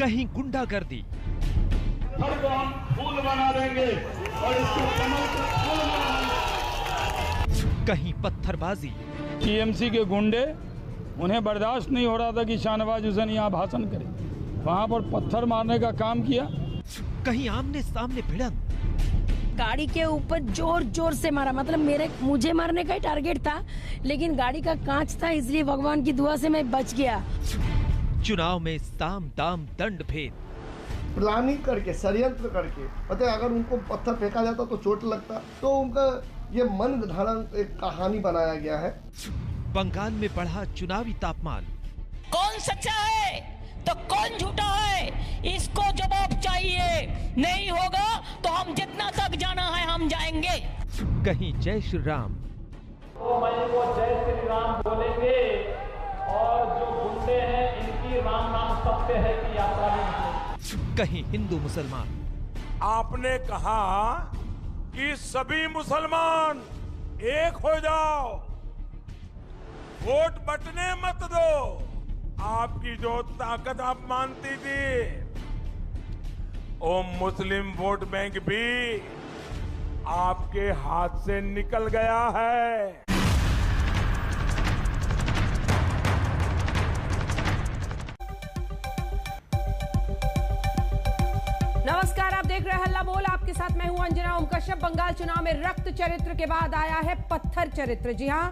कहीं गुंडागर्दी, हर को हम फूल बना देंगे और इसको कमल के फूल बनाएंगे। कहीं पत्थरबाजी, टीएमसी के गुंडे, उन्हें बर्दाश्त नहीं हो रहा था कि शाहनवाज हुसैन यहाँ भाषण करे, वहाँ पर पत्थर मारने का काम किया। कहीं आमने सामने भिड़ंत, गाड़ी के ऊपर जोर जोर से मारा, मतलब मुझे मारने का ही टारगेट था, लेकिन गाड़ी का कांच था, इसलिए भगवान की दुआ से मैं बच गया। चुनाव में साम दाम दंड भेद, प्लानिंग करके, षड्यंत्र करके, पता है अगर उनको पत्थर फेंका जाता तो चोट लगता, तो उनका ये मन धारण एक कहानी बनाया गया है। बंगाल में बढ़ा चुनावी तापमान, कौन सच्चा है तो कौन झूठा है, इसको जवाब चाहिए। नहीं होगा तो हम जितना तक जाना है हम जाएंगे। कहीं जय श्री राम, तो मैं वो जय श्री राम बोलेंगे और जो गुंडे हैं इनकी राम नाम सत्य है की यात्रा भी निकलेगी। कहीं हिंदू मुसलमान, आपने कहा कि सभी मुसलमान एक हो जाओ, वोट बंटने मत दो। आपकी जो ताकत आप मानती थी, वो मुस्लिम वोट बैंक भी आपके हाथ से निकल गया है। नमस्कार, आप देख रहे हैं हल्ला बोल। आपके साथ मैं हूं अंजना ओम कश्यप। बंगाल चुनाव में रक्त चरित्र के बाद आया है पत्थर चरित्र। जी हां,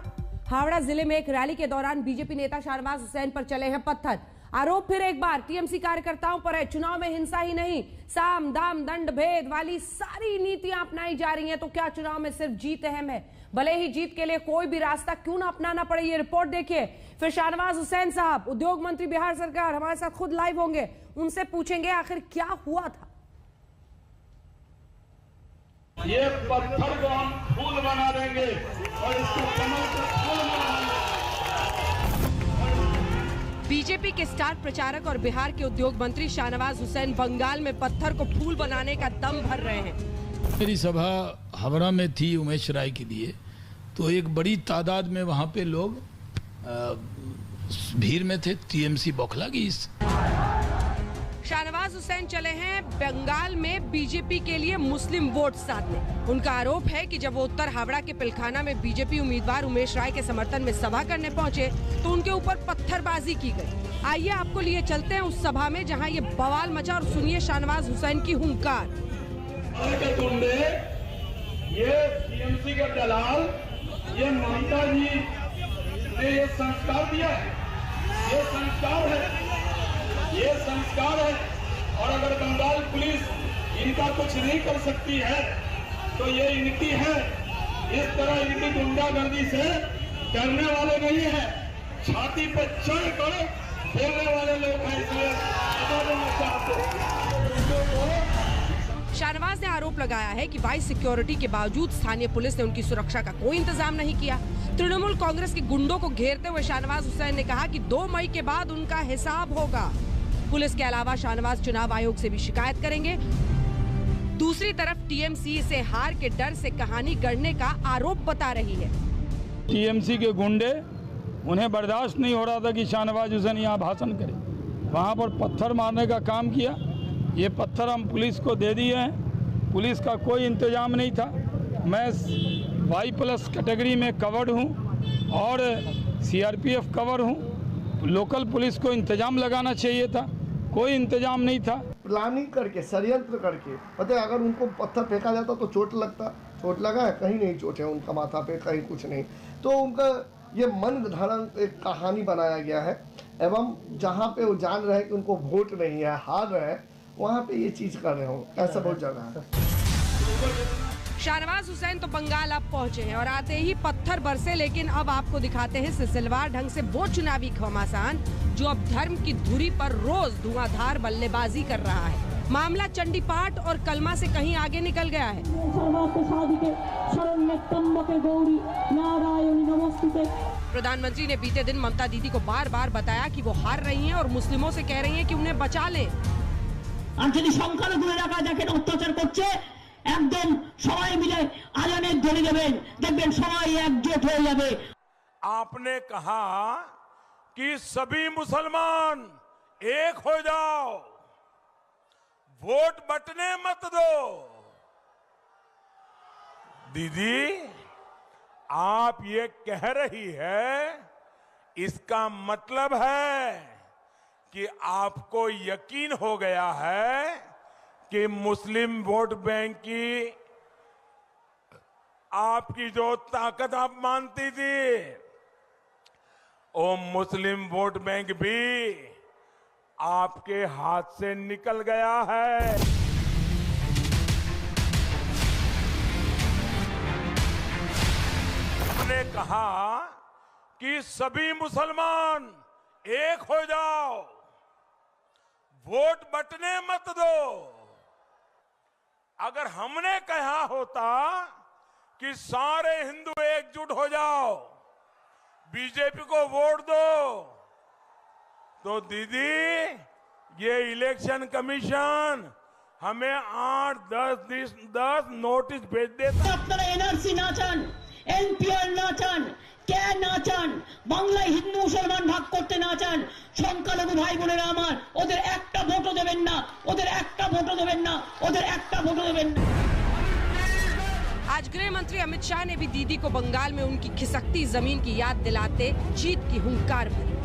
हावड़ा जिले में एक रैली के दौरान बीजेपी नेता शाहनवाज हुसैन पर चले हैं पत्थर। आरोप फिर एक बार टीएमसी कार्यकर्ताओं पर है। चुनाव में हिंसा ही नहीं, साम दाम दंड भेद वाली सारी नीतियां अपनाई जा रही हैं। तो क्या चुनाव में सिर्फ जीत अहम है? भले ही जीत के लिए कोई भी रास्ता क्यों ना अपनाना पड़े। ये रिपोर्ट देखिए। फिर शाहनवाज हुसैन साहब, उद्योग मंत्री बिहार सरकार, हमारे साथ खुद लाइव होंगे। उनसे पूछेंगे आखिर क्या हुआ था। ये पत्थर को हम फूल बना देंगे और इसको कमल के फूल बनाएंगे। बीजेपी के स्टार प्रचारक और बिहार के उद्योग मंत्री शाहनवाज हुसैन बंगाल में पत्थर को फूल बनाने का दम भर रहे हैं। मेरी सभा हावड़ा में थी उमेश राय के लिए, तो एक बड़ी तादाद में वहाँ पे लोग भीड़ में थे। टीएमसी बौखला गई। शाहनवाज हुसैन चले हैं बंगाल में बीजेपी के लिए मुस्लिम वोट साधने। उनका आरोप है कि जब वो उत्तर हावड़ा के पिलखाना में बीजेपी उम्मीदवार उमेश राय के समर्थन में सभा करने पहुंचे तो उनके ऊपर पत्थरबाजी की गई। आइए आपको लिए चलते हैं उस सभा में जहां ये बवाल मचा और सुनिए शाहनवाज हुसैन की हुंकार। ये टीएमसी के दलाल, ये ममता जी ने ये संस्कार दिया है, ये संस्कार है, ये संस्कार है। और अगर बंगाल पुलिस इनका कुछ नहीं कर सकती है तो ये इनकी है। इस तरह इनकी गुंडागर्दी से डरने वाले नहीं है, छाती पर चढ़ कर बोलने वाले लोग हैं। इसलिए शाहनवाज ने आरोप लगाया है कि वाइस सिक्योरिटी के बावजूद स्थानीय पुलिस ने उनकी सुरक्षा का कोई इंतजाम नहीं किया। तृणमूल कांग्रेस के गुंडों को घेरते हुए शाहनवाज हुसैन ने कहा कि 2 मई के बाद उनका हिसाब होगा। पुलिस के अलावा शाहनवाज चुनाव आयोग से भी शिकायत करेंगे। दूसरी तरफ टीएमसी से हार के डर से कहानी गढ़ने का आरोप बता रही है। टीएमसी के गुंडे, उन्हें बर्दाश्त नहीं हो रहा था कि शाहनवाज हुसैन यहाँ भाषण करे, वहाँ पर पत्थर मारने का काम किया। ये पत्थर हम पुलिस को दे दिए हैं। पुलिस का कोई इंतजाम नहीं था। मैं Y+ कैटेगरी में कवर्ड हूँ और CRPF कवर हूँ। लोकल पुलिस को इंतजाम लगाना चाहिए था, कोई इंतजाम नहीं था। प्लानिंग करके, षड्यंत्र करके, पता है अगर उनको पत्थर फेंका जाता तो चोट लगता, चोट लगा है, कहीं नहीं चोट है उनका माथा पे, कहीं कुछ नहीं। तो उनका ये मन धारण एक कहानी बनाया गया है। एवं जहाँ पे वो जान रहे कि उनको वोट नहीं है, हार रहे हैं, वहाँ पे ये चीज कर रहे हो, ऐसा बहुत जगह है। शाहनवाज हुसैन तो बंगाल अब पहुंचे हैं और आते ही पत्थर बरसे। लेकिन अब आपको दिखाते हैं सिलसिलेवार ढंग से वो चुनावी घमासान जो अब धर्म की धुरी पर रोज धुआंधार बल्लेबाजी कर रहा है। मामला चंडीपाठ और कलमा से कहीं आगे निकल गया है। प्रधानमंत्री ने बीते दिन ममता दीदी को बार बार बताया कि वो हार रही हैं और मुस्लिमों से कह रही हैं कि उन्हें बचा लें। एकदम सबाई मिले आजाने धरे देवें, देखबें सबाई एकजुट हो जाबे। आपने कहा कि सभी मुसलमान एक हो जाओ, वोट बटने मत दो। दीदी, आप ये कह रही है, इसका मतलब है कि आपको यकीन हो गया है कि मुस्लिम वोट बैंक की आपकी जो ताकत आप मानती थी, वो मुस्लिम वोट बैंक भी आपके हाथ से निकल गया है। हमने कहा कि सभी मुसलमान एक हो जाओ, वोट बटने मत दो। अगर हमने कहा होता कि सारे हिंदू एकजुट हो जाओ, बीजेपी को वोट दो, तो दीदी ये इलेक्शन कमीशन हमें 8-10 नोटिस भेज देता। আপনারা এনআরসি না চান, এনপিআর না চান, কে না চান, বাংলায় হিন্দু মুসলমান ভাগ করতে না চান, সংখ্যালঘু ভাই বোনেরা আমার, ওদের একটা ভোটও দেবেন না, ওদের একটা ভোটও দেবেন না, ওদের একটা ভোটও দেবেন না। आज गृह मंत्री अमित शाह ने भी दीदी को बंगाल में उनकी खिसकती जमीन की याद दिलाते जीत की हुंकार भरी।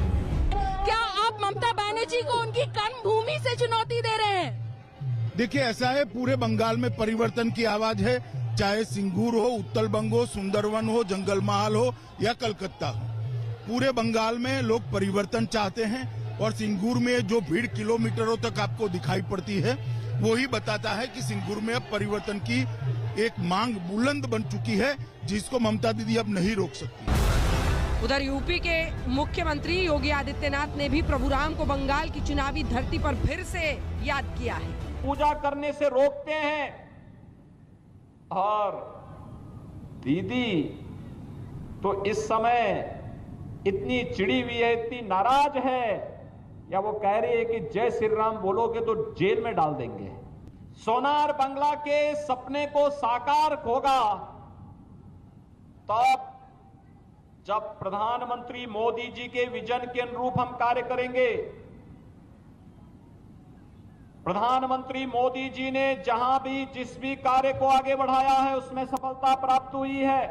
क्या आप ममता बनर्जी को उनकी कर्म भूमि से चुनौती दे रहे हैं? देखिए, ऐसा है, पूरे बंगाल में परिवर्तन की आवाज है, चाहे सिंगूर हो, उत्तर बंग हो, सुंदरवन हो, जंगल महल हो या कलकत्ता हो। पूरे बंगाल में लोग परिवर्तन चाहते हैं और सिंगूर में जो भीड़ किलोमीटरों तक आपको दिखाई पड़ती है, वो ही बताता है कि सिंगूर में अब परिवर्तन की एक मांग बुलंद बन चुकी है, जिसको ममता दीदी अब नहीं रोक सकती। उधर यूपी के मुख्यमंत्री योगी आदित्यनाथ ने भी प्रभु राम को बंगाल की चुनावी धरती पर फिर से याद किया है। पूजा करने से रोकते हैं और दीदी तो इस समय इतनी चिड़ी हुई है, इतनी नाराज है, या वो कह रही है कि जय श्री राम बोलोगे तो जेल में डाल देंगे। सोनार बंगला के सपने को साकार होगा तब जब प्रधानमंत्री मोदी जी के विजन के अनुरूप हम कार्य करेंगे। प्रधानमंत्री मोदी जी ने जहां भी जिस भी कार्य को आगे बढ़ाया है उसमें सफलता प्राप्त हुई है।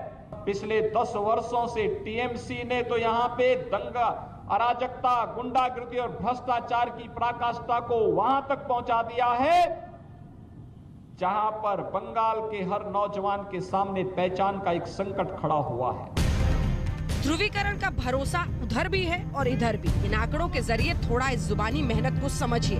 पिछले 10 वर्षों से टीएमसी ने तो यहां पे दंगा, अराजकता, गुंडागर्दी और भ्रष्टाचार की पराकाष्ठा को वहां तक पहुंचा दिया है जहां पर बंगाल के हर नौजवान के सामने पहचान का एक संकट खड़ा हुआ है। ध्रुवीकरण का भरोसा उधर भी है और इधर भी। इन आंकड़ों के जरिए थोड़ा इस जुबानी मेहनत को समझिए।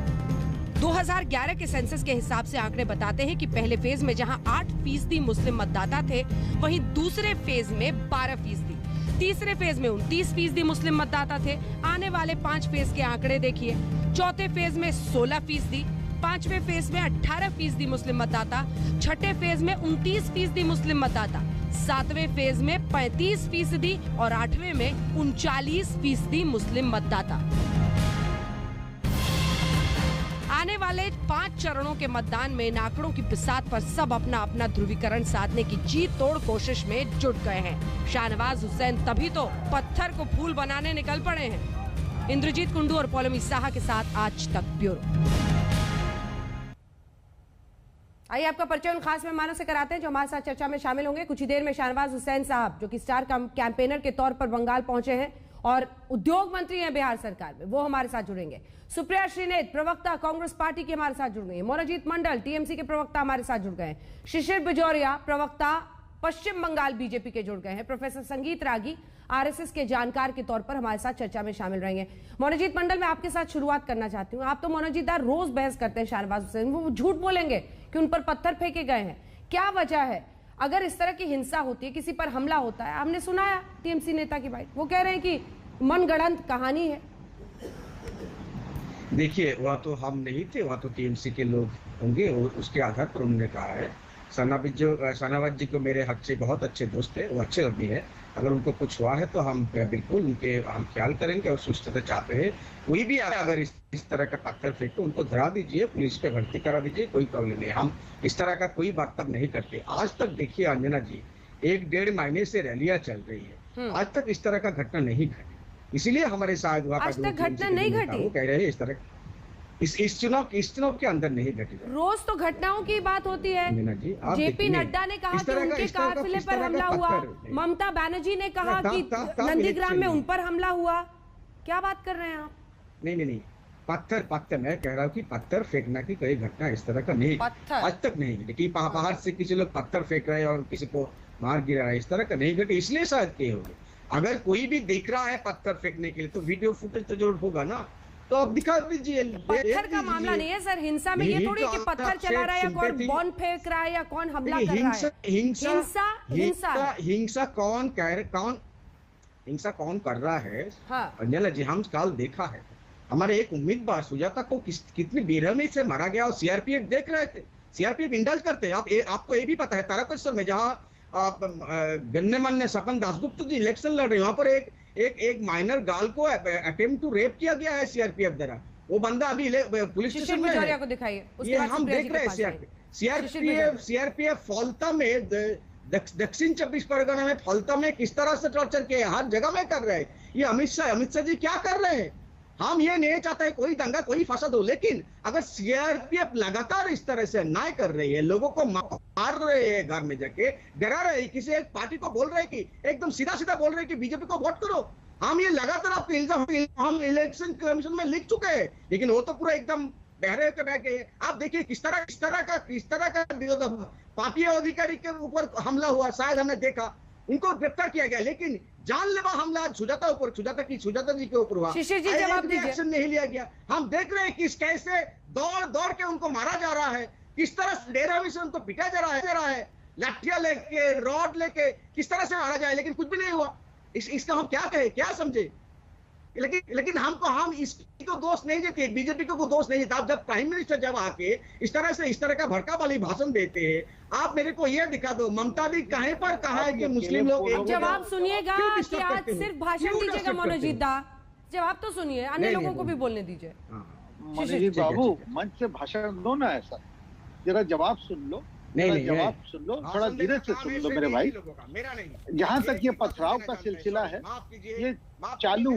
2011 के सेंसस के हिसाब से आंकड़े बताते हैं कि पहले फेज में जहां 8% मुस्लिम मतदाता थे, वहीं दूसरे फेज में 12%, तीसरे फेज में 29% मुस्लिम मतदाता थे। आने वाले 5 फेज के आंकड़े देखिए। चौथे फेज में 16%, पांचवें फेज में 18% मुस्लिम मतदाता, छठे फेज में 29% मुस्लिम मतदाता, सातवें फेज में 35% और 8वें में 39% मुस्लिम मतदाता। आने वाले 5 चरणों के मतदान में इन आंकड़ों की बिसात पर सब अपना अपना ध्रुवीकरण साधने की जी तोड़ कोशिश में जुट गए हैं। शाहनवाज हुसैन तभी तो पत्थर को फूल बनाने निकल पड़े हैं। इंद्रजीत कुंडू और पौलमी साहा के साथ आज तक ब्यूरो। आइए आपका परिचय उन खास मेहमानों से कराते हैं जो हमारे साथ चर्चा में शामिल होंगे। कुछ ही देर में शाहनवाज हुसैन साहब, जो कि स्टार कैंपेनर के तौर पर बंगाल पहुंचे हैं और उद्योग मंत्री हैं बिहार सरकार में, वो हमारे साथ जुड़ेंगे। सुप्रिया श्रीनेत, प्रवक्ता कांग्रेस पार्टी के, हमारे साथ जुड़ गए हैं। मोनाजीत मंडल, टीएमसी के प्रवक्ता, हमारे साथ जुड़ गए हैं। शिशिर बिजौरिया, प्रवक्ता पश्चिम बंगाल बीजेपी के, जुड़ गए हैं। प्रोफेसर संगीत रागी, आरएसएस के जानकार के तौर पर हमारे साथ चर्चा में शामिल रहेंगे। मोनाजीत मंडल, मैं आपके साथ शुरुआत करना चाहती हूँ। आप तो मोनाजीत दार रोज बहस करते हैं शाहनवाज हुसैन, वो झूठ बोलेंगे कि उन पर पत्थर फेंके गए हैं। क्या वजह है? अगर इस तरह की हिंसा होती है, किसी पर हमला होता है, हमने सुनाया टीएमसी नेता की बात, वो कह रहे हैं कि मनगढ़ंत कहानी है। देखिए, वह तो हम नहीं थे, वह तो टीएमसी के लोग होंगे, उसके आधार पर उन्होंने कहा है। शाहनवाज जी को मेरे हक से बहुत अच्छे दोस्त है, वो अच्छे आदमी है। अगर उनको कुछ हुआ है तो हम बिल्कुल उनके हम ख्याल करेंगे और सुस्त चाहते हैं। कोई भी अगर इस तरह का पत्थर फेंको, उनको धरा दीजिए, पुलिस पे भर्ती करा दीजिए, कोई प्रॉब्लम नहीं। हम इस तरह का कोई बात नहीं करते। आज तक देखिए अंजना जी, 1-1.5 महीने से रैलियां चल रही है, आज तक इस तरह का घटना नहीं घटी। इसीलिए हमारे साथ आज तक घटना नहीं घटी, वो कह रहे हैं इस तरह। इस चुनाव के अंदर नहीं घटी। रोज तो घटनाओं की बात होती है। जी, जेपी नड्डा ने कहा कि उनके काफिले पर हमला हुआ, ममता बनर्जी ने कहा कि नंदीग्राम में उन पर हमला हुआ। क्या बात कर रहे हैं आप? नहीं, पत्थर मैं कह रहा हूँ कि पत्थर फेंकना की कोई घटना इस तरह का नहीं, आज तक नहीं घटी कि बाहर से किसी लोग पत्थर फेंक रहे हैं और किसी को मार गिरा रहा है, इस तरह का नहीं घटी। इसलिए शायद किए होंगे। अगर कोई भी देख रहा है पत्थर फेंकने के लिए तो वीडियो फुटेज तो जरूर होगा ना, तो आप दिखा दीजिए। पत्थर का मामला नहीं है सर, हिंसा में ये थोड़ी कि पत्थर चला रहा है या कौन बॉम्ब फेंक रहा है या कौन हमला कर रहा है। हिंसा कौन कर रहा है? हाँ। अंजना जी, हम कल देखा है, हमारे एक उम्मीदवार सुजाता को कितनी बेरहमी से मारा गया और सीआरपीएफ देख रहे थे। सीआरपीएफ इंडल्ज करते हैं। आपको ये भी पता है तारकेश्वर में जहाँ गन्नेमान्य सपन दासगुप्ता जी इलेक्शन लड़ रहे हैं, वहां पर एक माइनर गर्ल को अटेम्प्ट टू रेप किया गया है सीआरपीएफ द्वारा। वो बंदा अभी पुलिस स्टेशन में है। को दिखाइए, ये हम देख रहे हैं। सीआरपीएफ फौलता में, दक्षिण 24 परगना में फौलता में किस तरह से टॉर्चर किया, हर जगह में कर रहे हैं। ये अमित शाह जी क्या कर रहे हैं? हम ये नहीं चाहते हैं कोई दंगा कोई फसाद हो, लेकिन अगर सीआरपीएफ लगातार इस तरह से अन्याय कर रही है, लोगों को मार रहे हैं, घर में जाके डरा रहे हैं, किसी एक पार्टी को बोल रहे हैं कि एकदम सीधा बोल रहे हैं कि बीजेपी को वोट करो, हम ये लगातार आपको इल्जाम हम इलेक्शन कमीशन में लिख चुके हैं, लेकिन वो तो पूरा एकदम बहरे के बह गए। आप देखिए किस तरह का पापी अधिकारी के ऊपर हमला हुआ, शायद हमने देखा, उनको गिरफ्तार किया गया, लेकिन जानलेवा हमला सुजाता जी के ऊपर हुआ, एक्शन नहीं लिया गया। हम देख रहे हैं कि कैसे दौड़ के उनको मारा जा रहा है, किस तरह से डेरा में से उनको पिटा जा रहा है, लाठियां लेके, रॉड लेके, किस तरह से मारा जाए, लेकिन कुछ भी नहीं हुआ। इसका हम क्या कहें, क्या समझे? लेकिन हम इसको दोष नहीं देते, बीजेपी को दोष नहीं देता। आप जब प्राइम मिनिस्टर जब आके इस तरह का भड़का वाली भाषण देते हैं, आप मेरे को यह दिखा दो ममता दी कहीं पर कहा है कि मुस्लिम लोग। जवाब सुनिएगा कि आज सिर्फ भाषण दीजिएगा मनोजीत दा, जवाब तो सुनिए, अन्य लोगों को भी बोलने दीजिए। मनोजीत बाबू, मंच से भाषण दो ना, ऐसा जरा जवाब सुन लो, जवाब सुन लो, थोड़ा धीरे से सुन लो मेरे भाई। जहां तक ये पथराव का सिलसिला है, ये चालू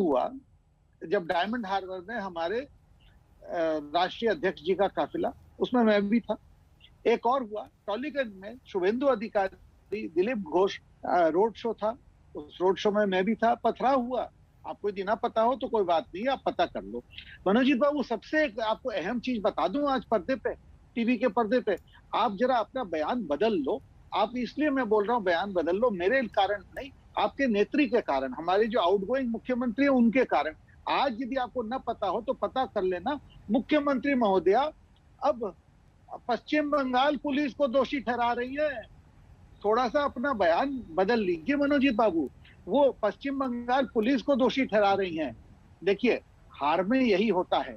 हुआ जब डायमंड हार्बर में हमारे राष्ट्रीय अध्यक्ष जी का काफिला, उसमें मैं भी था। एक और हुआ टॉलीगंज में, शुभेंदु अधिकारी, दिलीप घोष रोड शो था, उस रोड शो में मैं भी था। पथराव हुआ, आपको यदि ना पता हो तो कोई बात नहीं, आप पता कर लो। मनोजीत बाबू, सबसे आपको अहम चीज बता दूं, आज पर्दे पे, टीवी के पर्दे पे, आप जरा अपना बयान बदल लो। आप, इसलिए मैं बोल रहा हूँ बयान बदल लो, मेरे कारण नहीं, आपके नेत्री के कारण, हमारे जो आउटगोइंग मुख्यमंत्री है उनके कारण। आज यदि आपको न पता हो तो पता कर लेना। मुख्यमंत्री महोदया अब पश्चिम बंगाल पुलिस को दोषी ठहरा रही है। थोड़ा सा अपना बयान बदल लीजिए मनोजीत बाबू। वो पश्चिम बंगाल पुलिस को दोषी ठहरा रही हैं। देखिए, हार में यही होता है,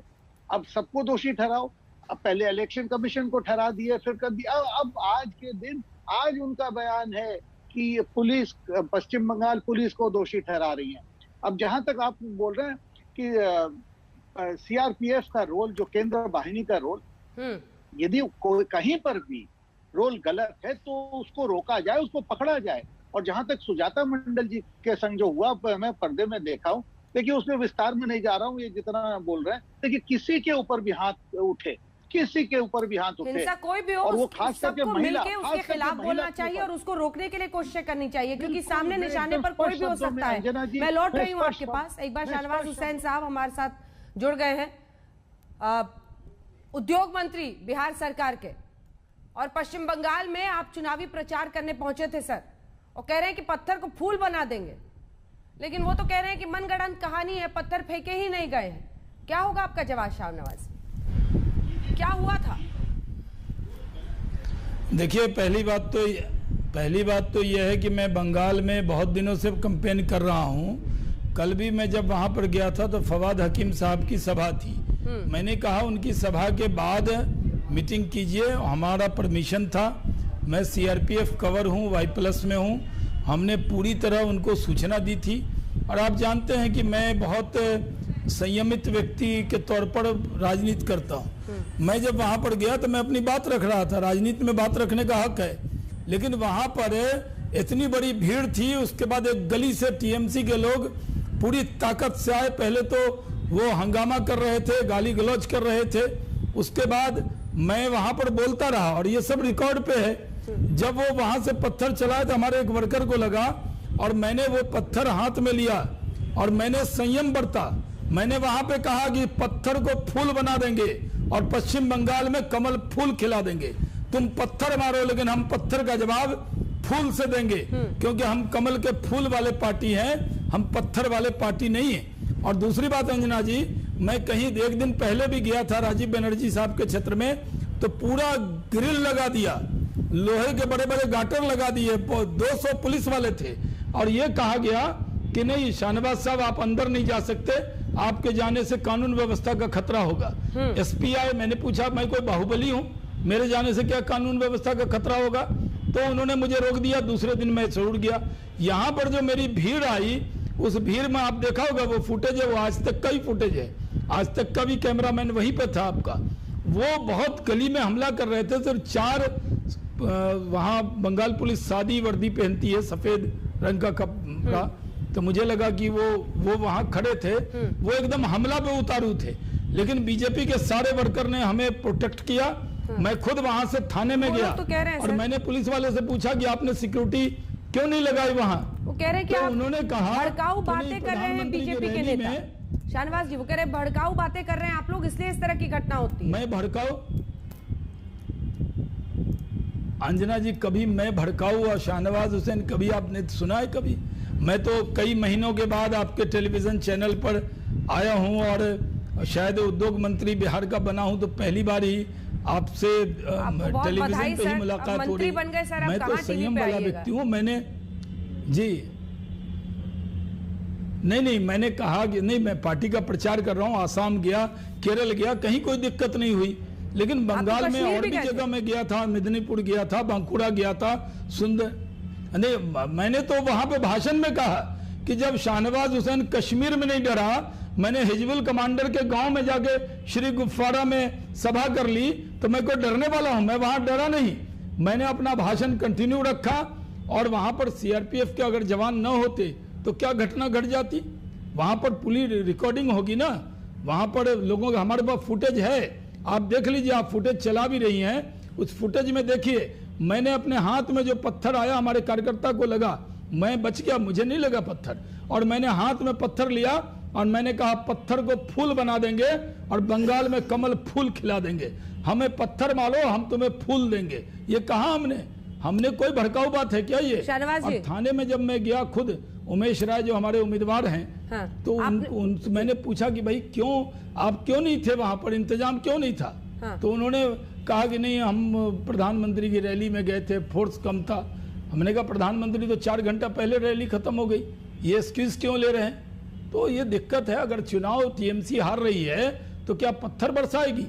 अब सबको दोषी ठहराओ। अब पहले इलेक्शन कमीशन को ठहरा दिए, फिर कर दिया, अब आज के दिन, आज उनका बयान है कि पुलिस, पश्चिम बंगाल पुलिस को दोषी ठहरा रही है। अब जहां तक आप बोल रहे हैं कि सीआरपीएफ का रोल, जो केंद्र वाहिनी का रोल, यदि कोई कहीं पर भी रोल गलत है तो उसको रोका जाए, उसको पकड़ा जाए। और जहां तक सुजाता मंडल जी के संग जो हुआ, मैं पर्दे में देखा हूं, देखिए उसमें विस्तार में नहीं जा रहा हूं, ये जितना बोल रहे हैं, देखिए किसी के ऊपर भी हाथ उठे, किसी के ऊपर भी हाथ उठे, हिंसा कोई भी हो, और वो खास करके महिला, उसके खिलाफ बोलना चाहिए और उसको रोकने के लिए कोशिश करनी चाहिए, क्योंकि सामने निशाने पर कोई भी हो सकता है। मैं लौट रही हूँ आपके पास, एक बार शाहनवाज हुसैन साहब हमारे साथ जुड़ गए हैं, उद्योग मंत्री बिहार सरकार के, और पश्चिम बंगाल में आप चुनावी प्रचार करने पहुंचे थे सर, और कह रहे हैं कि पत्थर को फूल बना देंगे, लेकिन वो तो कह रहे हैं कि मनगढ़ंत कहानी है, पत्थर फेंके ही नहीं गए हैं। क्या होगा आपका जवाब शाहनवाज? क्या हुआ था? देखिए, पहली बात तो यह है कि मैं बंगाल में बहुत दिनों से कैंपेन कर रहा हूं। कल भी मैं जब वहां पर गया था तो फवाद हकीम साहब की सभा थी। मैंने कहा उनकी सभा के बाद मीटिंग कीजिए, हमारा परमिशन था। मैं सीआरपीएफ कवर हूं, Y+ में हूं, हमने पूरी तरह उनको सूचना दी थी। और आप जानते हैं कि मैं बहुत संयमित व्यक्ति के तौर पर राजनीति करता हूं। मैं जब वहां पर गया तो मैं अपनी बात रख रहा था, राजनीति में बात रखने का हक है, लेकिन वहां पर इतनी बड़ी भीड़ थी। उसके बाद एक गली से टीएमसी के लोग पूरी ताकत से आए। पहले तो वो हंगामा कर रहे थे, गाली गलौज कर रहे थे। उसके बाद मैं वहां पर बोलता रहा और ये सब रिकॉर्ड पे है। जब वो वहां से पत्थर चलाए तो हमारे एक वर्कर को लगा और मैंने वो पत्थर हाथ में लिया और मैंने संयम बरता। मैंने वहां पे कहा कि पत्थर को फूल बना देंगे और पश्चिम बंगाल में कमल फूल खिला देंगे। तुम पत्थर मारो लेकिन हम पत्थर का जवाब फूल से देंगे, क्योंकि हम कमल के फूल वाले पार्टी हैं, हम पत्थर वाले पार्टी नहीं है। और दूसरी बात अंजना जी, मैं कहीं एक दिन पहले भी गया था राजीव बनर्जी साहब के क्षेत्र में, तो पूरा ग्रिल लगा दिया, लोहे के बड़े बड़े गाटर लगा दिए, 200 पुलिस वाले थे और ये कहा गया कि नहीं शाहनवाज साहब आप अंदर नहीं जा सकते, आपके जाने से कानून व्यवस्था का खतरा होगा। एसपीआई, मैंने पूछा मैं कोई बाहुबली हूं, मेरे जाने से क्या कानून व्यवस्था का खतरा होगा? तो उन्होंने मुझे रोक दिया। दूसरे दिन मैं छोड़ गया। यहाँ पर जो मेरी भीड़ आई, उस भीड़ में आप देखा होगा वो फुटेज है, वो आज तक का ही फुटेज है, आज तक का भी कैमरामैन वहीं पे था आपका। वो बहुत गली में हमला कर रहे थे। सिर्फ 4 वहाँ बंगाल पुलिस सादी वर्दी पहनती है, सफेद रंग का कपड़ा, तो मुझे लगा कि वो वहाँ खड़े थे, वो एकदम हमला पे उतारू थे। लेकिन बीजेपी के सारे वर्कर ने हमें प्रोटेक्ट किया। मैं खुद वहां से थाने में गया तो कह रहे हैं और मैंने पुलिस वाले से पूछा कि आपने सिक्योरिटी क्यों नहीं लगाई वहां? वो कह रहे हैं कि तो आप उन्होंने कहा भड़काऊ बातें कर रहे हैं बीजेपी के नेता शाहनवाज जी। वो कह रहे हैं भड़काऊ बातें कर रहे हैं आप लोग, इसलिए इस तरह की घटना होती है। मैं भड़काऊ? अंजना जी, कभी मैं भड़काऊ और शाहनवाज हुसैन कभी आपने सुना है? कभी? मैं तो कई महीनों के बाद आपके टेलीविजन चैनल पर आया हूं और शायद उद्योग मंत्री बिहार का बना हूं, तो पहली बार ही आपसे टेलीविजन पे ही मुलाकात हो रही। मैं तो संयम वाला व्यक्ति हूँ। मैंने जी नहीं, मैंने कहा कि नहीं, मैं पार्टी का प्रचार कर रहा हूँ। आसाम गया, केरल गया, कहीं कोई दिक्कत नहीं हुई। लेकिन बंगाल में और भी जगह में गया था, मिदनीपुर गया था, बांकुड़ा गया था, नहीं, मैंने तो वहां पे भाषण में कहा कि जब शाहनवाज हुसैन कश्मीर में नहीं डरा, मैंने हिजबुल कमांडर के गांव में जाके श्री गुफारा में सभा कर ली, तो मैं कोई डरने वाला हूं? मैं वहां डरा नहीं। मैंने अपना भाषण कंटिन्यू रखा और वहां पर सीआरपीएफ के अगर जवान न होते तो क्या घटना घट जाती? वहां पर पुलिस रिकॉर्डिंग होगी ना, वहां पर लोगों का, हमारे पास फुटेज है, आप देख लीजिए। आप फुटेज चला भी रही हैं, उस फुटेज में देखिए, मैंने अपने हाथ में जो पत्थर आया हमारे कार्यकर्ता को लगा, मैं बच गया, मुझे नहीं लगा पत्थर। और मैंने हाथ में पत्थर लिया और मैंने कहा पत्थर को फूल बना देंगे और बंगाल में कमल फूल खिला देंगे। हमें पत्थर मारो, हम तुम्हें फूल देंगे। ये कहा हमने कोई भड़काऊ बात है क्या ये? और थाने में जब मैं गया, खुद उमेश राय जो हमारे उम्मीदवार हैं, हाँ, तो मैंने पूछा कि भाई आप क्यों नहीं थे वहां पर, इंतजाम क्यों नहीं था? हाँ। तो उन्होंने कहा कि नहीं, हम प्रधानमंत्री की रैली में गए थे, फोर्स कम था। हमने कहा प्रधानमंत्री तो 4 घंटा पहले रैली खत्म हो गई, ये एक्सक्यूज क्यों ले रहे हैं? तो ये दिक्कत है। अगर चुनाव टीएमसी हार रही है तो क्या पत्थर बरसाएगी?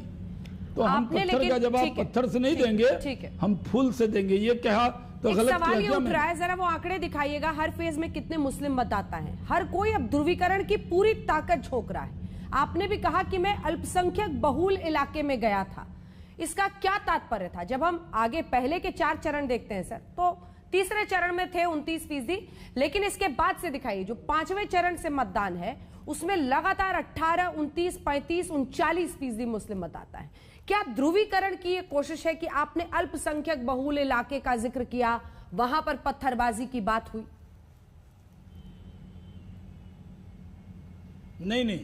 तो हम पत्थर का जवाब पत्थर से नहीं देंगे, हम फूल से देंगे। ये कहा तो गलत किया। सवाल ये उठ रहा है, जरा वो आंकड़े दिखाइएगा, हर फेज में कितने मुस्लिम मतदाता हैं? हर कोई अब ध्रुवीकरण की पूरी ताकत झोंक रहा है। आपने भी कहा कि मैं अल्पसंख्यक बहुल इलाके में गया था, इसका क्या तात्पर्य था? जब हम आगे पहले के 4 चरण देखते हैं सर, तो तीसरे चरण में थे 29%, लेकिन इसके बाद से दिखाइए जो 5वें चरण से मतदान है उसमें लगातार 18, 29, 35, 39% मुस्लिम मतदाता है। क्या ध्रुवीकरण की ये कोशिश है कि आपने अल्पसंख्यक बहुल इलाके का जिक्र किया, वहां पर पत्थरबाजी की बात हुई? नहीं,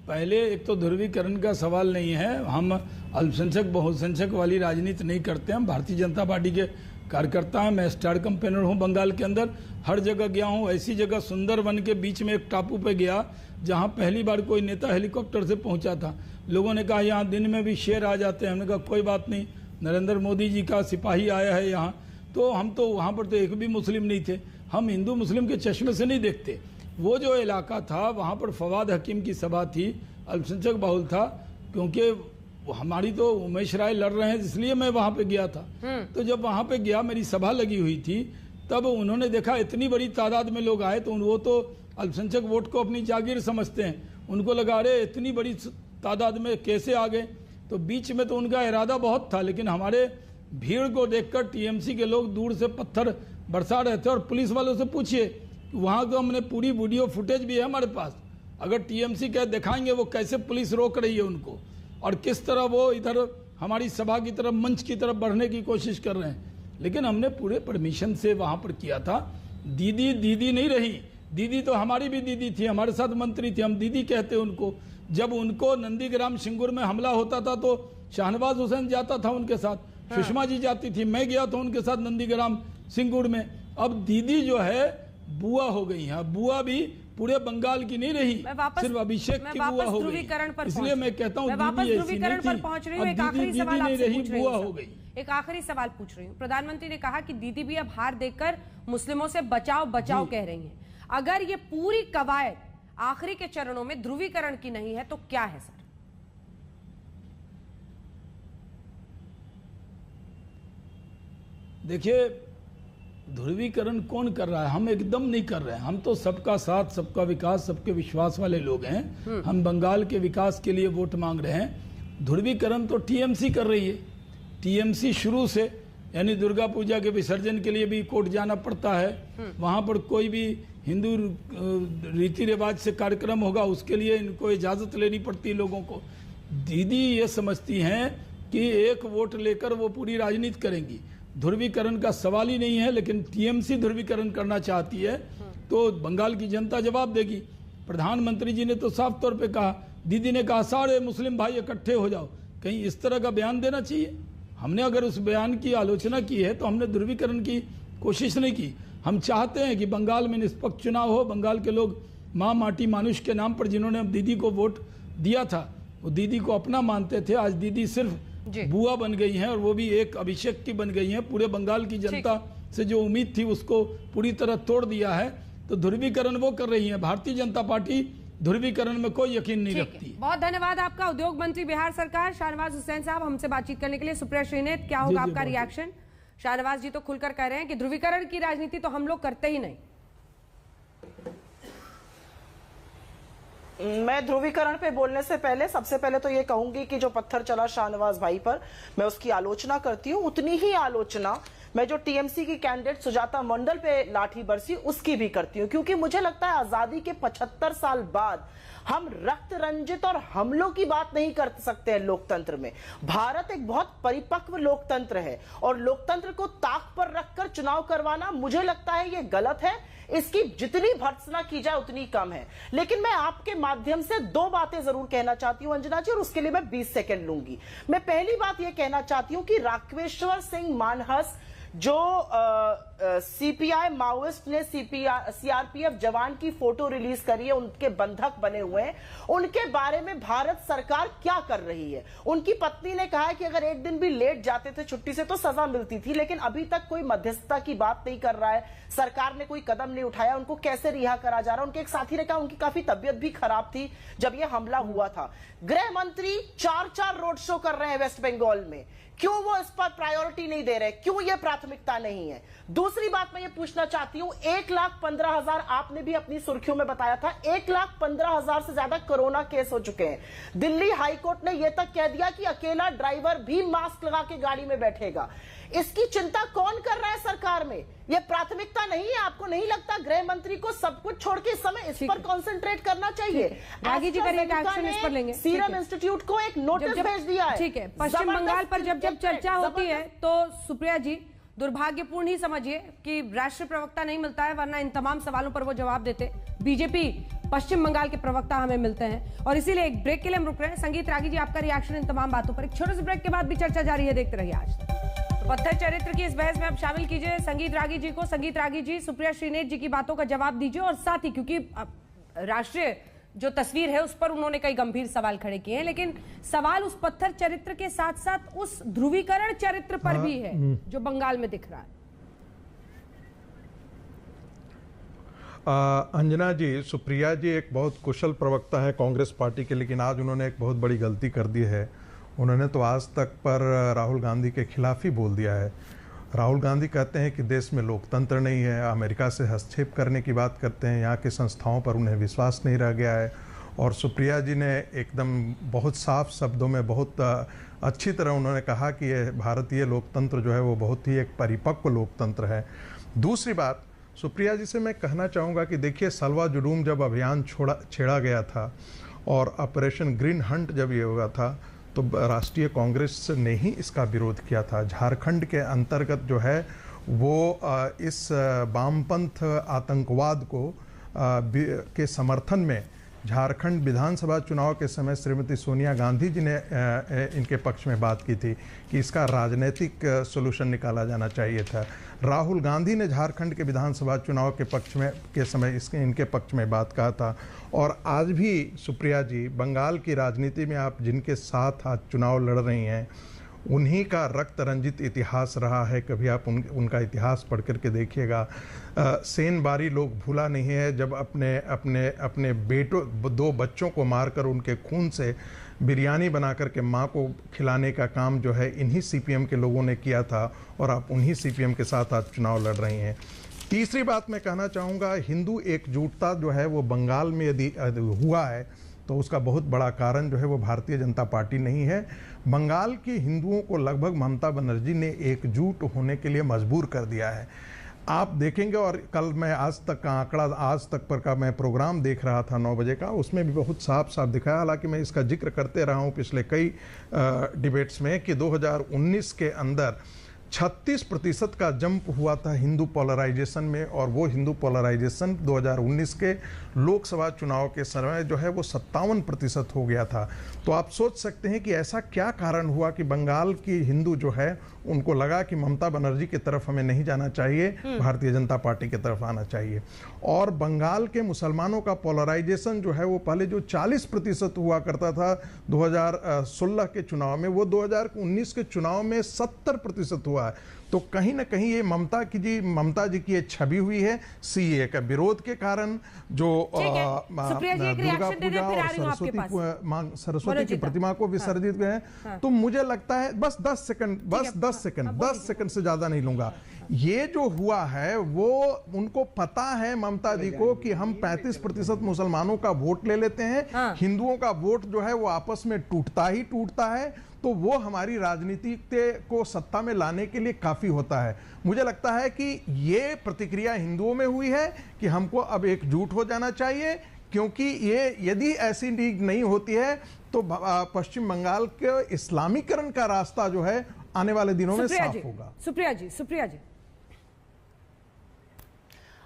पहले एक तो ध्रुवीकरण का सवाल नहीं है। हम अल्पसंख्यक बहुसंख्यक वाली राजनीति नहीं करते। हम भारतीय जनता पार्टी के कार्यकर्ता हैं। मैं स्टार कैंपेनर हूं बंगाल के अंदर, हर जगह गया हूं। ऐसी जगह सुंदरवन के बीच में एक टापू पे गया जहां पहली बार कोई नेता हेलीकॉप्टर से पहुंचा था। लोगों ने कहा यहाँ दिन में भी शेर आ जाते हैं। हमने कहा कोई बात नहीं, नरेंद्र मोदी जी का सिपाही आया है यहाँ। तो हम तो वहाँ पर तो एक भी मुस्लिम नहीं थे। हम हिंदू मुस्लिम के चश्मे से नहीं देखते। वो जो इलाका था वहाँ पर फवाद हकीम की सभा थी, अल्पसंख्यक बहुल था, क्योंकि हमारी तो उमेश राय लड़ रहे हैं, इसलिए मैं वहाँ पे गया था। तो जब वहाँ पे गया, मेरी सभा लगी हुई थी, तब उन्होंने देखा इतनी बड़ी तादाद में लोग आए, तो वो तो अल्पसंख्यक वोट को अपनी जागीर समझते हैं। उनको लगा अरे इतनी बड़ी तादाद में कैसे आ गए। तो बीच में तो उनका इरादा बहुत था, लेकिन हमारे भीड़ को देखकर टीएमसी के लोग दूर से पत्थर बरसा रहे थे। और पुलिस वालों से पूछिए, वहाँ तो हमने पूरी वीडियो फुटेज भी है हमारे पास, अगर टीएमसी कह दिखाएंगे वो कैसे पुलिस रोक रही है उनको, और किस तरह वो इधर हमारी सभा की तरफ, मंच की तरफ बढ़ने की कोशिश कर रहे हैं। लेकिन हमने पूरे परमिशन से वहाँ पर किया था। दीदी दीदी नहीं रही, दीदी तो हमारी भी दीदी थी, हमारे साथ मंत्री थी, हम दीदी कहते उनको। जब उनको नंदीग्राम सिंगूर में हमला होता था तो शाहनवाज हुसैन जाता था उनके साथ, सुषमा जी जाती थी, मैं गया था उनके साथ नंदीग्राम सिंगूर में। अब दीदी जो है बुआ हो गई है, बुआ भी पूरे बंगाल की नहीं रही, सिर्फ अभिषेक की बुआ हो गई। इसलिए मैं कहता हूँ दीदी ऐसी नहीं थी, अब दीदी नहीं रही, बुआ हो गई। एक आखिरी सवाल पूछ रही हूँ। प्रधानमंत्री ने कहा कि दीदी भी अब हार देकर मुस्लिमों से बचाओ बचाओ कह रही हैं। अगर ये पूरी कवायद आखिरी के चरणों में ध्रुवीकरण की नहीं है तो क्या है सर? देखिए, ध्रुवीकरण कौन कर रहा है? हम एकदम नहीं कर रहे हैं। हम तो सबका साथ, सबका विकास, सबके विश्वास वाले लोग हैं। हम बंगाल के विकास के लिए वोट मांग रहे हैं। ध्रुवीकरण तो टीएमसी कर रही है। टीएमसी शुरू से, यानी दुर्गा पूजा के विसर्जन के लिए भी कोर्ट जाना पड़ता है, वहां पर कोई भी हिंदू रीति रिवाज से कार्यक्रम होगा उसके लिए इनको इजाजत लेनी पड़ती है लोगों को। दीदी ये समझती हैं कि एक वोट लेकर वो पूरी राजनीति करेंगी। ध्रुवीकरण का सवाल ही नहीं है, लेकिन टीएमसी ध्रुवीकरण करना चाहती है तो बंगाल की जनता जवाब देगी। प्रधानमंत्री जी ने तो साफ तौर पे कहा, दीदी ने कहा सारे मुस्लिम भाई इकट्ठे हो जाओ। कहीं इस तरह का बयान देना चाहिए? हमने अगर उस बयान की आलोचना की है तो हमने ध्रुवीकरण की कोशिश नहीं की। हम चाहते हैं कि बंगाल में निष्पक्ष चुनाव हो। बंगाल के लोग माँ माटी मानुष के नाम पर जिन्होंने दीदी को वोट दिया था वो दीदी को अपना मानते थे। आज दीदी सिर्फ बुआ बन गई हैं, और वो भी एक अभिषेक की बन गई हैं। पूरे बंगाल की जनता से जो उम्मीद थी उसको पूरी तरह तोड़ दिया है। तो ध्रुवीकरण वो कर रही है। भारतीय जनता पार्टी ध्रुवीकरण में कोई यकीन नहीं रखती। बहुत धन्यवाद आपका उद्योग मंत्री बिहार सरकार शाहनवाज हुसैन साहब हमसे बातचीत करने के लिए। सुप्रिया श्रीनेत, क्या होगा आपका रिएक्शन? शाहनवाज जी तो खुलकर कह रहे हैं कि ध्रुवीकरण की राजनीति तो हम लोग करते ही नहीं। मैं ध्रुवीकरण पे बोलने से पहले सबसे पहले तो ये कहूंगी कि जो पत्थर चला शाहनवाज भाई पर, मैं उसकी आलोचना करती हूँ। उतनी ही आलोचना मैं जो टीएमसी की कैंडिडेट सुजाता मंडल पे लाठी बरसी उसकी भी करती हूँ, क्योंकि मुझे लगता है आजादी के 75 साल बाद हम रक्त रंजित और हमलों की बात नहीं कर सकते हैं लोकतंत्र में। भारत एक बहुत परिपक्व लोकतंत्र है और लोकतंत्र को ताक पर रखकर चुनाव करवाना मुझे लगता है ये गलत है। इसकी जितनी भर्त्सना की जाए उतनी कम है। लेकिन मैं आपके माध्यम से दो बातें जरूर कहना चाहती हूं अंजना जी, और उसके लिए मैं 20 सेकंड लूंगी। मैं पहली बात यह कहना चाहती हूं कि राघवेश्वर सिंह मानहस जो सीपीआई माओइस्ट ने सीआरपीएफ जवान की फोटो रिलीज करी है, उनके बंधक बने हुए हैं, उनके बारे में भारत सरकार क्या कर रही है? उनकी पत्नी ने कहा है कि अगर एक दिन भी लेट जाते थे छुट्टी से तो सजा मिलती थी, लेकिन अभी तक कोई मध्यस्थता की बात नहीं कर रहा है। सरकार ने कोई कदम नहीं उठाया। उनको कैसे रिहा करा जा रहा है? उनके एक साथी ने कहा उनकी काफी तबियत भी खराब थी जब यह हमला हुआ था। गृह मंत्री 4 रोड शो कर रहे हैं वेस्ट बंगाल में, क्यों वो इस पर प्रायोरिटी नहीं दे रहे? क्यों ये प्राथमिकता नहीं है? दूसरी बात मैं ये पूछना चाहती हूं, 1,15,000 आपने भी अपनी सुर्खियों में बताया था, 1,15,000 से ज्यादा कोरोना केस हो चुके हैं। दिल्ली हाईकोर्ट ने यह तक कह दिया कि अकेला ड्राइवर भी मास्क लगा के गाड़ी में बैठेगा। इसकी चिंता कौन कर रहा है सरकार में? यह प्राथमिकता नहीं है? आपको नहीं लगता गृह मंत्री को सब कुछ छोड़ के इस समय इस पर कंसंट्रेट करना चाहिए? रागी जी एक्शन इस पर लेंगे। सीरम इंस्टीट्यूट को एक नोटिस भेज दिया है। ठीक है, पश्चिम बंगाल पर जब चर्चा होती है तो सुप्रिया जी दुर्भाग्यपूर्ण ही समझिए कि राष्ट्रीय प्रवक्ता नहीं मिलता है, वरना इन तमाम सवालों पर वो जवाब देते। बीजेपी पश्चिम बंगाल के प्रवक्ता हमें मिलते हैं, और इसीलिए एक ब्रेक के लिए हम रुक रहे हैं। संगीत रागी जी, आपका रिएक्शन इन तमाम बातों पर। एक छोटे से ब्रेक के बाद भी चर्चा जारी है, देखते रहिए आज तक। पत्थर चरित्र की इस बहस में आप शामिल कीजिए संगीत रागी जी को। संगीत रागी जी, सुप्रिया श्रीनेत जी की बातों का जवाब दीजिए, और साथ ही क्योंकि राष्ट्रीय जो तस्वीर है उस पर उन्होंने कई गंभीर सवाल खड़े किए हैं, लेकिन सवाल उस पत्थर चरित्र के साथ साथ उस ध्रुवीकरण चरित्र पर भी है जो बंगाल में दिख रहा है। अंजना जी, सुप्रिया जी एक बहुत कुशल प्रवक्ता है कांग्रेस पार्टी के, लेकिन आज उन्होंने एक बहुत बड़ी गलती कर दी है। उन्होंने तो आज तक पर राहुल गांधी के खिलाफ ही बोल दिया है। राहुल गांधी कहते हैं कि देश में लोकतंत्र नहीं है, अमेरिका से हस्तक्षेप करने की बात करते हैं, यहाँ की संस्थाओं पर उन्हें विश्वास नहीं रह गया है। और सुप्रिया जी ने एकदम बहुत साफ शब्दों में बहुत अच्छी तरह उन्होंने कहा कि ये भारतीय लोकतंत्र जो है वो बहुत ही एक परिपक्व लोकतंत्र है। दूसरी बात, सुप्रिया जी से मैं कहना चाहूँगा कि देखिए, सलवा जुडूम जब अभियान छेड़ा गया था और ऑपरेशन ग्रीन हंट जब ये हुआ था, तो राष्ट्रीय कांग्रेस ने ही इसका विरोध किया था। झारखंड के अंतर्गत जो है वो इस वामपंथ आतंकवाद को के समर्थन में झारखंड विधानसभा चुनाव के समय श्रीमती सोनिया गांधी जी ने इनके पक्ष में बात की थी कि इसका राजनीतिक सॉल्यूशन निकाला जाना चाहिए था। राहुल गांधी ने झारखंड के विधानसभा चुनाव के पक्ष में के समय इनके पक्ष में बात कहा था। और आज भी सुप्रिया जी, बंगाल की राजनीति में आप जिनके साथ आज चुनाव लड़ रही हैं, उन्हीं का रक्त रंजित इतिहास रहा है। कभी आप उनका इतिहास पढ़ करके देखिएगा। सेन बारी लोग भूला नहीं है, जब अपने बेटों 2 बच्चों को मारकर उनके खून से बिरयानी बना करके माँ को खिलाने का काम जो है इन्हीं सीपीएम के लोगों ने किया था, और आप उन्हीं सीपीएम के साथ आज चुनाव लड़ रही हैं। तीसरी बात मैं कहना चाहूँगा, हिंदू एकजुटता जो है वो बंगाल में यदि हुआ है तो उसका बहुत बड़ा कारण जो है वो भारतीय जनता पार्टी नहीं है। बंगाल के हिंदुओं को लगभग ममता बनर्जी ने एकजुट होने के लिए मजबूर कर दिया है। आप देखेंगे, और कल मैं आज तक का आंकड़ा, आज तक पर का मैं प्रोग्राम देख रहा था 9 बजे का, उसमें भी बहुत साफ साफ दिखाया। हालांकि मैं इसका जिक्र करते रहा हूं पिछले कई डिबेट्स में कि 2019 के अंदर 36% का जंप हुआ था हिंदू पोलराइजेशन में, और वो हिंदू पोलराइजेशन 2019 के लोकसभा चुनाव के समय जो है वो 57% हो गया था। तो आप सोच सकते हैं कि ऐसा क्या कारण हुआ कि बंगाल की हिंदू जो है उनको लगा कि ममता बनर्जी की तरफ हमें नहीं जाना चाहिए, भारतीय जनता पार्टी की तरफ आना चाहिए। और बंगाल के मुसलमानों का पोलराइजेशन जो है वो पहले जो 40% हुआ करता था 2016 के चुनाव में, वो 2019 के चुनाव में 70% हुआ है। तो कहीं ना कहीं ये ममता जी की ये छवि हुई है सीए का विरोध के कारण, जो दुर्गा पूजा और सरस्वती की प्रतिमा को विसर्जित गए हैं। तो मुझे लगता है बस 10 सेकंड से ज्यादा नहीं लूंगा। ये जो हुआ है वो उनको पता है ममता जी को कि हम 35% मुसलमानों का वोट ले लेते हैं, हिंदुओं का वोट जो है वो आपस में टूटता है, तो वो हमारी राजनीति को सत्ता में लाने के लिए काफी होता है। मुझे लगता है कि ये प्रतिक्रिया हिंदुओं में हुई है कि हमको अब एकजुट हो जाना चाहिए, क्योंकि ये यदि ऐसी लीग नहीं होती है तो पश्चिम बंगाल के इस्लामीकरण का रास्ता जो है आने वाले दिनों में साफ होगा। सुप्रिया जी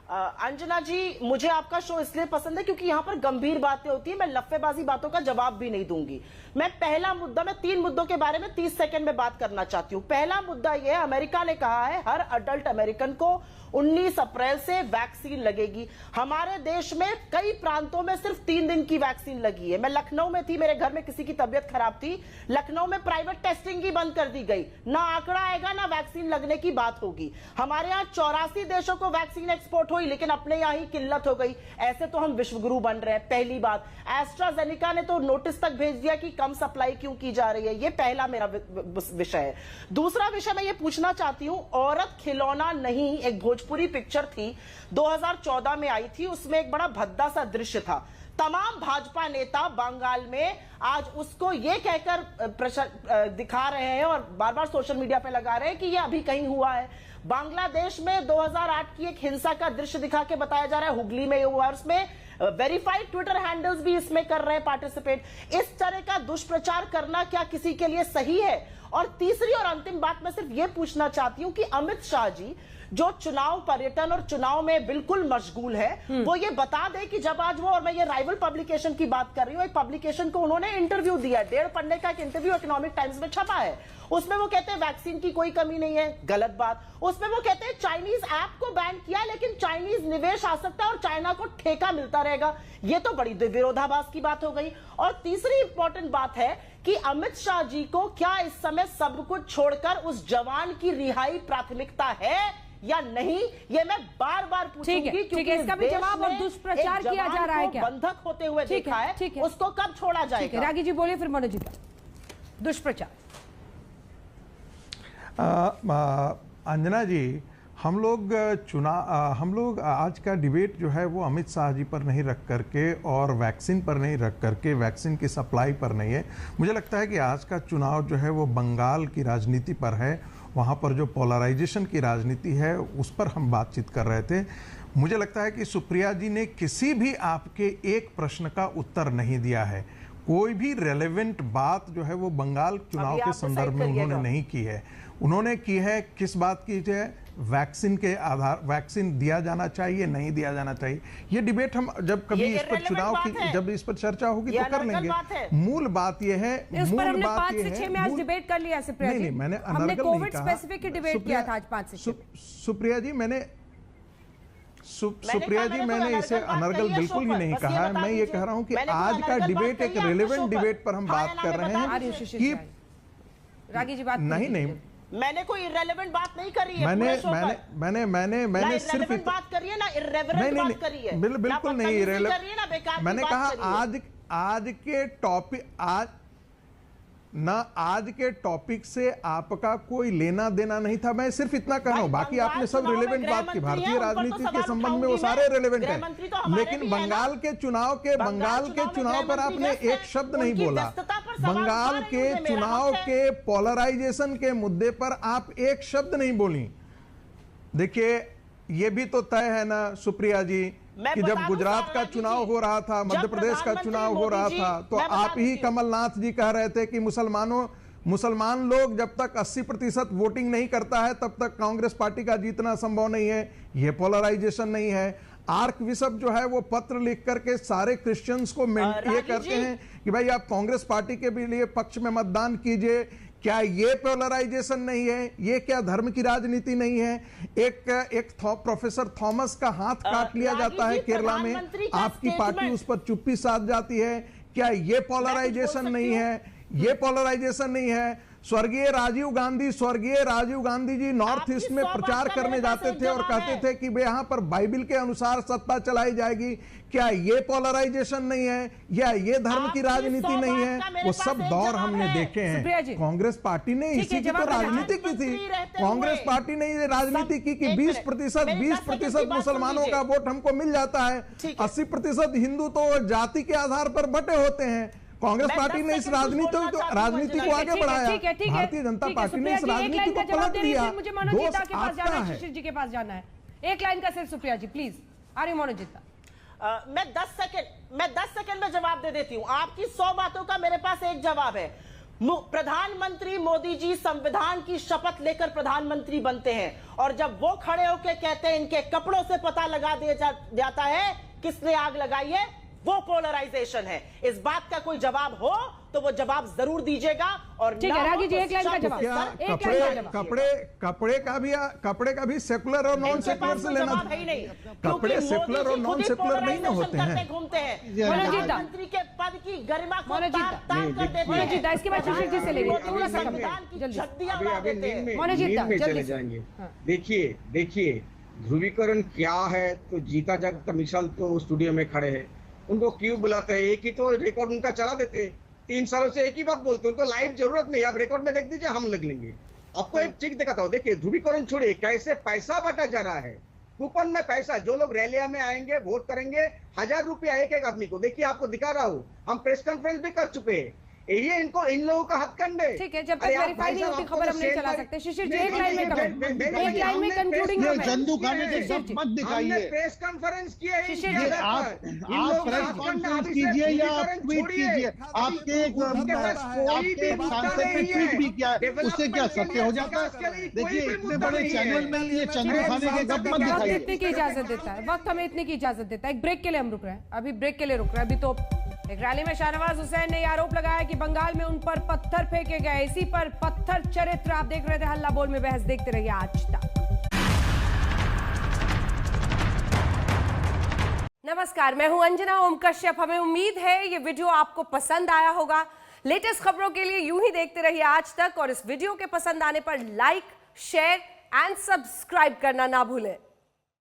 अंजना जी, मुझे आपका शो इसलिए पसंद है क्योंकि यहाँ पर गंभीर बातें होती है। मैं लफ्फेबाजी बातों का जवाब भी नहीं दूंगी। मैं 3 मुद्दों के बारे में 30 सेकंड में बात करना चाहती हूँ। पहला मुद्दा यह है, अमेरिका ने कहा है हर अडल्ट अमेरिकन को 19 अप्रैल से वैक्सीन लगेगी। हमारे देश में कई प्रांतों में सिर्फ 3 दिन की वैक्सीन लगी है। मैं लखनऊ में थी, मेरे घर में किसी की तबियत खराब थी, लखनऊ में प्राइवेट टेस्टिंग ही बंद कर दी गई। ना आंकड़ा आएगा ना वैक्सीन लगने की बात होगी। हमारे यहाँ 84 देशों को वैक्सीन एक्सपोर्ट हुई, लेकिन अपने यहाँ ही किल्लत हो गई। ऐसे तो हम विश्वगुरु बन रहे हैं। पहली बात, एस्ट्राजेनेका ने तो नोटिस तक भेज दिया कि कम सप्लाई क्यों की जा रही है। ये पहला मेरा विषय है। दूसरा विषय मैं ये पूछना चाहती हूँ, औरत खिलौना नहीं, एक भोजपुरी पिक्चर थी 2014 में आई थी, उसमें एक बड़ा भद्दा सा दृश्य था। तमाम भाजपा नेता बंगाल में आज उसको ये कहकर दिखा रहे हैं और बार बार सोशल मीडिया पे लगा रहे हैं कि ये अभी कहीं हुआ है। बांग्लादेश में 2008 की एक हिंसा का दृश्य दिखा के बताया जा रहा है, हुगली में हुआ, उसमें वेरीफाइड ट्विटर हैंडल्स भी इसमें कर रहे हैं पार्टिसिपेट। इस तरह का दुष्प्रचार करना क्या किसी के लिए सही है? और तीसरी और अंतिम बात मैं सिर्फ ये पूछना चाहती हूं कि अमित शाह जी जो चुनाव पर्यटन और चुनाव में बिल्कुल मशगूल है, वो ये बता दे कि जब आज वो, और मैं ये राइवल पब्लिकेशन की बात कर रही हूं, एक पब्लिकेशन को उन्होंने इंटरव्यू दिया, 1.5 पन्ने का एक इंटरव्यू इकोनॉमिक टाइम्स में छपा है। उसमें वो कहते हैं वैक्सीन की कोई कमी नहीं है, गलत बात। उसमें वो कहते हैं चाइनीज ऐप को बैन किया, लेकिन चाइनीज निवेश आ सकता है और चाइना को ठेका मिलता रहेगा। ये तो बड़ी विरोधाभास की बात हो गई। और तीसरी इंपॉर्टेंट बात है कि अमित शाह जी को क्या इस समय सब कुछ छोड़कर उस जवान की रिहाई प्राथमिकता है या नहीं, ये मैं बार बार पूछूंगी, क्योंकि इसका भी जवाब और दुष्प्रचार किया जा रहा है क्या बंधक होते हुए देखा है, उसको कब छोड़ा जाएगा? रागी जी बोले, फिर मनोज जी का दुष्प्रचार। अंजना जी, हम लोग आज का डिबेट जो है वो अमित शाह जी पर नहीं रख करके और वैक्सीन पर नहीं रख करके, वैक्सीन की सप्लाई पर नहीं है। मुझे लगता है कि आज का चुनाव जो है वो बंगाल की राजनीति पर है वहाँ पर जो पोलराइजेशन की राजनीति है उस पर हम बातचीत कर रहे थे। मुझे लगता है कि सुप्रिया जी ने किसी भी आपके एक प्रश्न का उत्तर नहीं दिया है। कोई भी रेलेवेंट बात जो है वो बंगाल चुनाव के संदर्भ में उन्होंने नहीं की है। उन्होंने की है किस बात की है, वैक्सीन के आधार, वैक्सीन दिया जाना चाहिए नहीं दिया जाना चाहिए। ये डिबेट हम जब कभी इस पर चुनाव की जब इस पर चर्चा होगी तो कर लेंगे। मूल बात ये है, मूल बात ये है, आज डिबेट कर लिया नहीं मैंने अनर्गल नहीं कहा, स्पेसिफिक डिबेट किया था आज 5 से 6। सुप्रिया जी मैंने इसे अनर्गल बिल्कुल ही नहीं कहा है। मैं ये कह रहा हूं कि आज का डिबेट एक रिलेवेंट डिबेट पर हम बात कर रहे हैं कि रागी जी बात नहीं मैंने कोई इररिलेवेंट बात नहीं करी है। मैंने सिर्फ बात करी है ना इररिलेवेंट बात करी है। बिल्कुल नहीं इररिलेवेंट। मैंने कहा आज के टॉपिक आज के टॉपिक से आपका कोई लेना देना नहीं था। मैं सिर्फ इतना कह रहा हूं, बाकी आपने सब रिलेवेंट बात की। भारतीय राजनीति के संबंध में वो सारे रिलेवेंट है, लेकिन बंगाल के चुनाव पर आपने एक शब्द नहीं बोला। बंगाल के चुनाव के पोलराइजेशन के मुद्दे पर आप एक शब्द नहीं बोली। देखिए ये भी तो तय है ना सुप्रिया जी कि जब गुजरात का चुनाव हो रहा था, मध्य प्रदेश का चुनाव हो रहा था, तो आप ही कमलनाथ जी कह रहे थे कि मुसलमान लोग जब तक 80% वोटिंग नहीं करता है तब तक कांग्रेस पार्टी का जीतना संभव नहीं है। यह पोलराइजेशन नहीं है। आर्क बिशप जो है वो पत्र लिख करके सारे क्रिश्चियंस को ये करते हैं कि भाई आप कांग्रेस पार्टी के भी लिए पक्ष में मतदान कीजिए। क्या ये पोलराइजेशन नहीं है? ये क्या धर्म की राजनीति नहीं है? एक प्रोफेसर थॉमस का हाथ काट लिया जाता है केरला में, आपकी पार्टी उस पर चुप्पी साध जाती है। क्या ये पोलराइजेशन नहीं है? ये पोलराइजेशन नहीं है। स्वर्गीय राजीव गांधी जी नॉर्थ ईस्ट में प्रचार करने जाते थे और कहते थे कि वे यहां पर बाइबिल के अनुसार सत्ता चलाई जाएगी। क्या ये पोलराइजेशन नहीं है? या ये धर्म की राजनीति नहीं है? वो सब दौर हमने देखे हैं। कांग्रेस पार्टी ने इसी की तो राजनीति की थी। कांग्रेस पार्टी ने ये राजनीति की कि 20% मुसलमानों का वोट हमको मिल जाता है, 80% हिंदू तो जाति के आधार पर बटे होते हैं। कांग्रेस पार्टी ने इस राजनीति को आगे बढ़ाया। भारतीय जनता पार्टी ने इस राजनीति को पलट दिया। मुझे मनोजीता के पास जाना है, शिशिर जी के पास जाना है। एक लाइन का सिर्फ Supriya ji please. Are you Manojita? मैं 10 सेकंड में जवाब दे देती हूं। आपकी 100 बातों का मेरे पास एक जवाब है। प्रधानमंत्री मोदी जी संविधान की शपथ लेकर प्रधानमंत्री बनते हैं और जब वो खड़े होकर कहते हैं इनके कपड़ों से पता लगा दिया जाता है किसने आग लगाई है, वो पोलराइजेशन है। इस बात का कोई जवाब हो तो वो जवाब जरूर दीजिएगा। और ठीक है रागी जी, एक लाइन का जवाब। कपड़े का भी सेकुलर और नॉन सेकुलर से लेना नहीं। कपड़े सेकुलर और नॉन सेकुलर नहीं ना होते हैं। घूमते हैं प्रधानमंत्री के पद की गरिमा को मनोजीता, इसके बाद शिशिर जी से लेंगे थोड़ा सा चले जाएंगे। देखिए ध्रुवीकरण क्या है, तो जीता जागता मिसाल तो स्टूडियो में खड़े हैं, उनको क्यों बुलाते हैं? एक ही तो रिकॉर्ड उनका चला देते, 3 सालों से एक ही बात बोलते, उनको लाइव जरूरत नहीं। आप रिकॉर्ड में देख दीजिए, हम लग लेंगे। आपको एक चीज दिखाता हूँ, देखिए ध्रुवीकरण छोड़िए, कैसे पैसा बांटा जा रहा है। कूपन में पैसा, जो लोग रैलिया में आएंगे वोट करेंगे, 1000 रुपया एक आदमी को। देखिए आपको दिखा रहा हूँ, हम प्रेस कॉन्फ्रेंस भी कर चुके हैं। ये इन लोगों का हथकंडे। ठीक है, जब तक वेरीफाई नहीं होती खबर हम नहीं चला सकते। शिशिर जी एक लाइन में कंक्लूडिंग चंदू खाने के सब मत दिखाइए। प्रेस कॉन्फ्रेंस किए शिशिर जी, आप प्रेस कॉन्फ्रेंस कीजिए या ट्वीट कीजिए। आपके सांसद ने ट्वीट भी किया, उससे क्या सत्य हो जाता है? देखिए इतने बड़े चैनल में ये चंदू खाने के गप मत दिखाइए। इतने की इजाजत देता है वक्त, हमें इतने की इजाजत देता है। एक ब्रेक के लिए हम रुक रहे हैं, अभी ब्रेक के लिए रुक रहे हैं। अभी तो एक रैली में शाहनवाज हुसैन ने आरोप लगाया कि बंगाल में उन पर पत्थर फेंके गए। इसी पर पत्थर चरित्र आप देख रहे थे हल्ला बोल में बहस, देखते रहिए आज तक। नमस्कार, मैं हूं अंजना ओम कश्यप। हमें उम्मीद है ये वीडियो आपको पसंद आया होगा। लेटेस्ट खबरों के लिए यूं ही देखते रहिए आज तक और इस वीडियो के पसंद आने पर लाइक, शेयर एंड सब्सक्राइब करना ना भूलें।